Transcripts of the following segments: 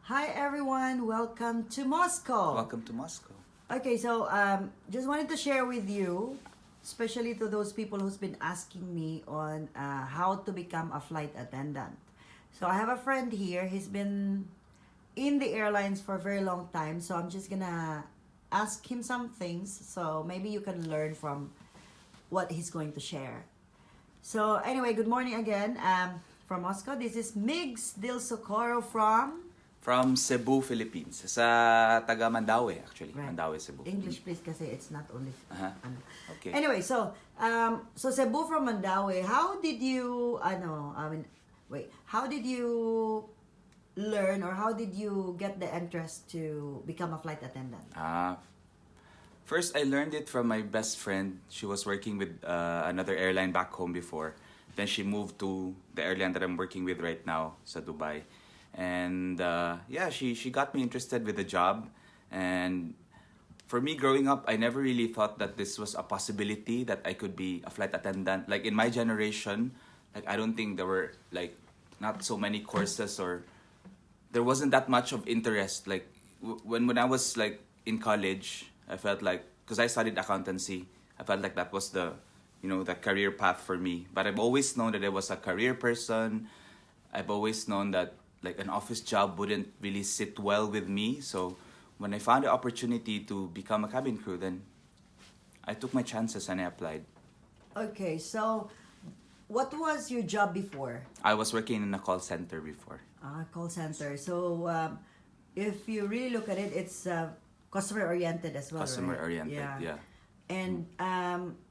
Hi everyone, welcome to Moscow. Welcome to Moscow. Okay, so just wanted to share with you, especially to those people who's been asking me on how to become a flight attendant. So I have a friend here. He's been in the airlines for a very long time. So I'm just gonna ask him some things. So maybe you can learn from what he's going to share. So anyway, good morning again from Moscow. This is Migs Del Socorro From Cebu, Philippines. Sa taga Mandaue, actually. Right. Mandaue, Cebu. English, please, kasi it's not only. Okay. Anyway, so Cebu from Mandaue. How did you how did you learn or how did you get the interest to become a flight attendant? First, I learned it from my best friend. She was working with another airline back home before. Then she moved to the airline that I'm working with right now, sa Dubai. And she got me interested with the job. And for me growing up, I never really thought that this was a possibility that I could be a flight attendant. Like in my generation, like I don't think there were like not so many courses, or there wasn't that much of interest. Like when I was like in college, I felt like, because I studied accountancy, I felt like that was the career path for me. But I've always known that I was a career person. I've always known that like an office job wouldn't really sit well with me. So when I found the opportunity to become a cabin crew, then I took my chances and I applied. Okay, so what was your job before? I was working in a call center before. Call center. So if you really look at it, it's customer oriented as well. Customer right? oriented, yeah. And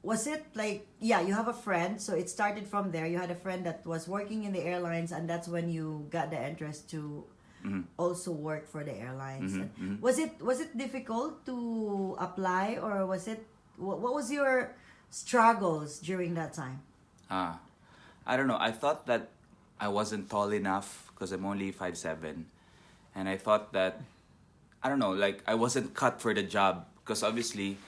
was it like, you have a friend, so it started from there. You had a friend that was working in the airlines, and that's when you got the interest to also work for the airlines. Was it difficult to apply, or was it, what was your struggles during that time? I don't know. I thought that I wasn't tall enough because I'm only 5'7", and I thought that, I don't know, like I wasn't cut for the job, because obviously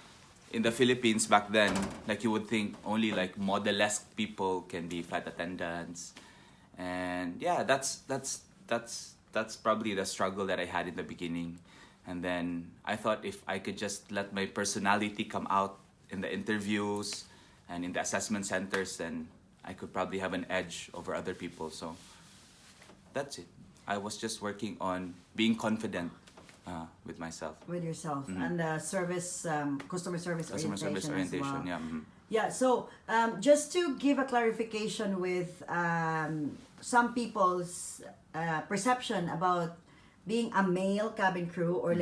in the Philippines back then, like you would think only like model-esque people can be flight attendants. And yeah, that's probably the struggle that I had in the beginning. And then I thought if I could just let my personality come out in the interviews and in the assessment centers, then I could probably have an edge over other people. So that's it. I was just working on being confident with myself. With yourself. And customer service orientation as well. Yeah. Yeah, so just to give a clarification with some people's perception about being a male cabin crew or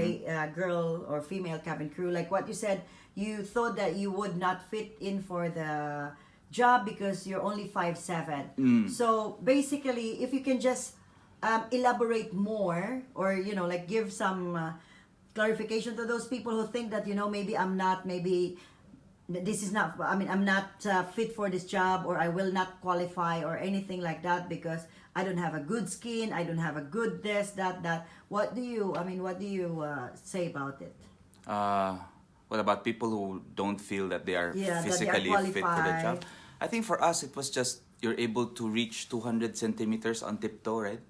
girl or female cabin crew, like what you said, you thought that you would not fit in for the job because you're only 5'7". So basically, if you can just elaborate more, or like give some clarification to those people who think that maybe I'm not fit for this job, or I will not qualify or anything like that because I don't have a good skin, I don't have a good this, that. What do you say about it? What about people who don't feel that they are physically that they are fit for the job? I think for us it was just you're able to reach 200 centimeters on tiptoe, right?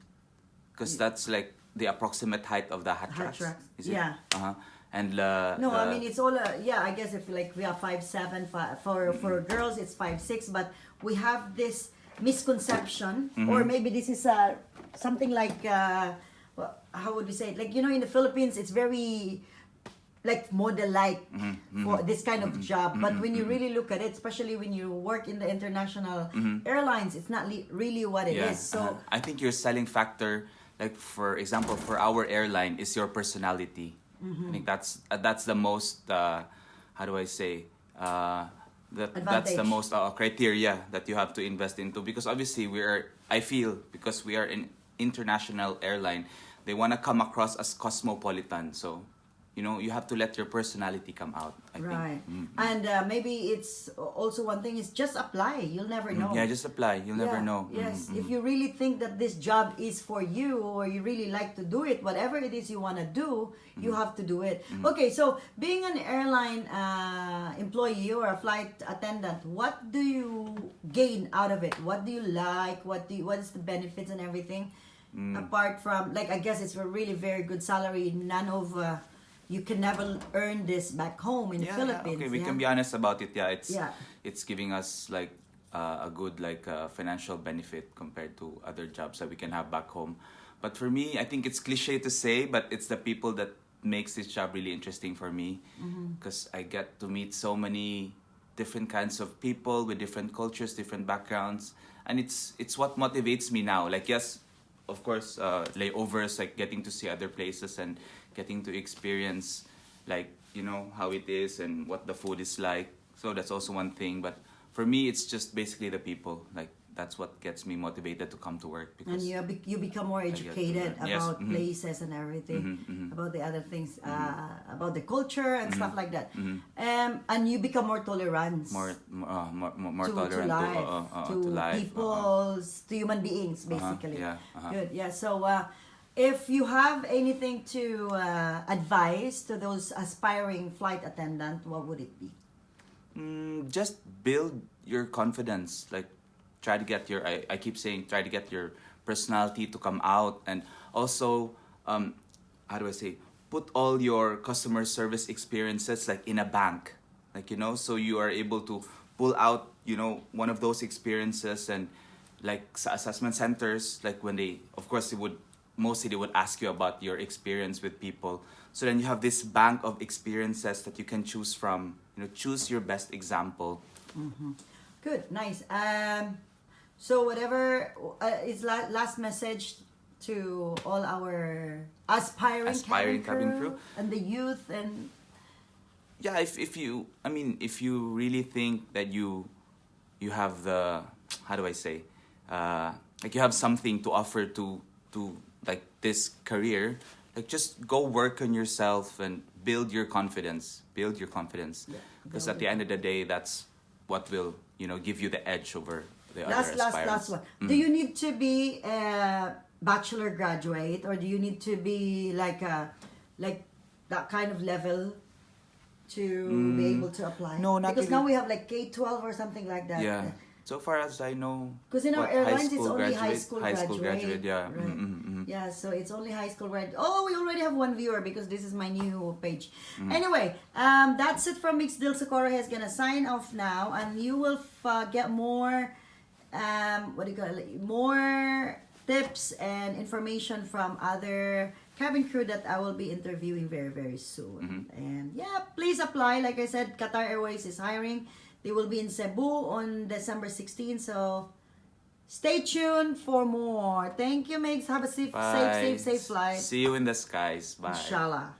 Because that's like the approximate height of the hat tracks. Is it? And I mean it's all I guess if like we are 5'7", for girls it's 5'6", but we have this misconception, or maybe this is something like how would we say it? Like in the Philippines it's very like model-like for this kind of job, but when you really look at it, especially when you work in the international airlines, it's not really what it is. So I think your selling factor, like for example, for our airline, is your personality. I think that's the most how do I say that's the most criteria that you have to invest into, because obviously because we are an international airline, they want to come across as cosmopolitan. So you have to let your personality come out, I think. And maybe it's also one thing is just apply. You'll never know. Yeah, just apply. You'll never know. Yes. If you really think that this job is for you, or you really like to do it, whatever it is you want to do, you have to do it. Okay, so being an airline employee or a flight attendant, what do you gain out of it? What do you like? What is the benefits and everything? Apart from, like, I guess it's a really very good salary. None of you can never earn this back home in the Philippines. Okay, we can be honest about it. Yeah, Yeah. it's giving us like a good like financial benefit compared to other jobs that we can have back home. But for me, I think it's cliche to say, but it's the people that makes this job really interesting for me, because I get to meet so many different kinds of people with different cultures, different backgrounds, and it's what motivates me now. Like, yes, of course, layovers, like getting to see other places and getting to experience, like, you know, how it is and what the food is like. So that's also one thing. But for me, it's just basically the people. Like, that's what gets me motivated to come to work. And you become more educated about places and everything, about the other things, about the culture and stuff like that. And you become more tolerant. More to tolerant life, to life, people's, to human beings, basically. Yeah. Good. Yeah. So, if you have anything to advise to those aspiring flight attendant, what would it be? Just build your confidence. Like, try to get your, I keep saying, try to get your personality to come out. And also, how do I say, put all your customer service experiences like in a bank. Like, you know, so you are able to pull out, you know, one of those experiences. And like sa assessment centers, like when they, of course, they would ask you about your experience with people. So then you have this bank of experiences that you can choose from. You know, choose your best example. Good, nice. So whatever is last message to all our aspiring cabin crew and the youth, and yeah, if you, I mean, if you really think that you have the, how do I say, like you have something to offer to like this career, like just go work on yourself and build your confidence. Because at the end of the day, that's what will, you know, give you the edge over the other aspirants. Last one. Do you need to be a bachelor graduate, or do you need to be like that kind of level to be able to apply? No, not because really. now we have like K-12 or something like that. Yeah. So far as I know, because in our airlines it's only high school graduate. Yeah. Right. Yeah, so it's only high school graduate. Oh, we already have one viewer because this is my new page. Anyway, that's it from Mix Del Socorro. He's gonna sign off now, and you will get more more tips and information from other cabin crew that I will be interviewing very, very soon. And yeah, please apply. Like I said, Qatar Airways is hiring. They will be in Cebu on December 16th. So stay tuned for more. Thank you, Megs. Have a safe flight. See you in the skies. Bye. Inshallah.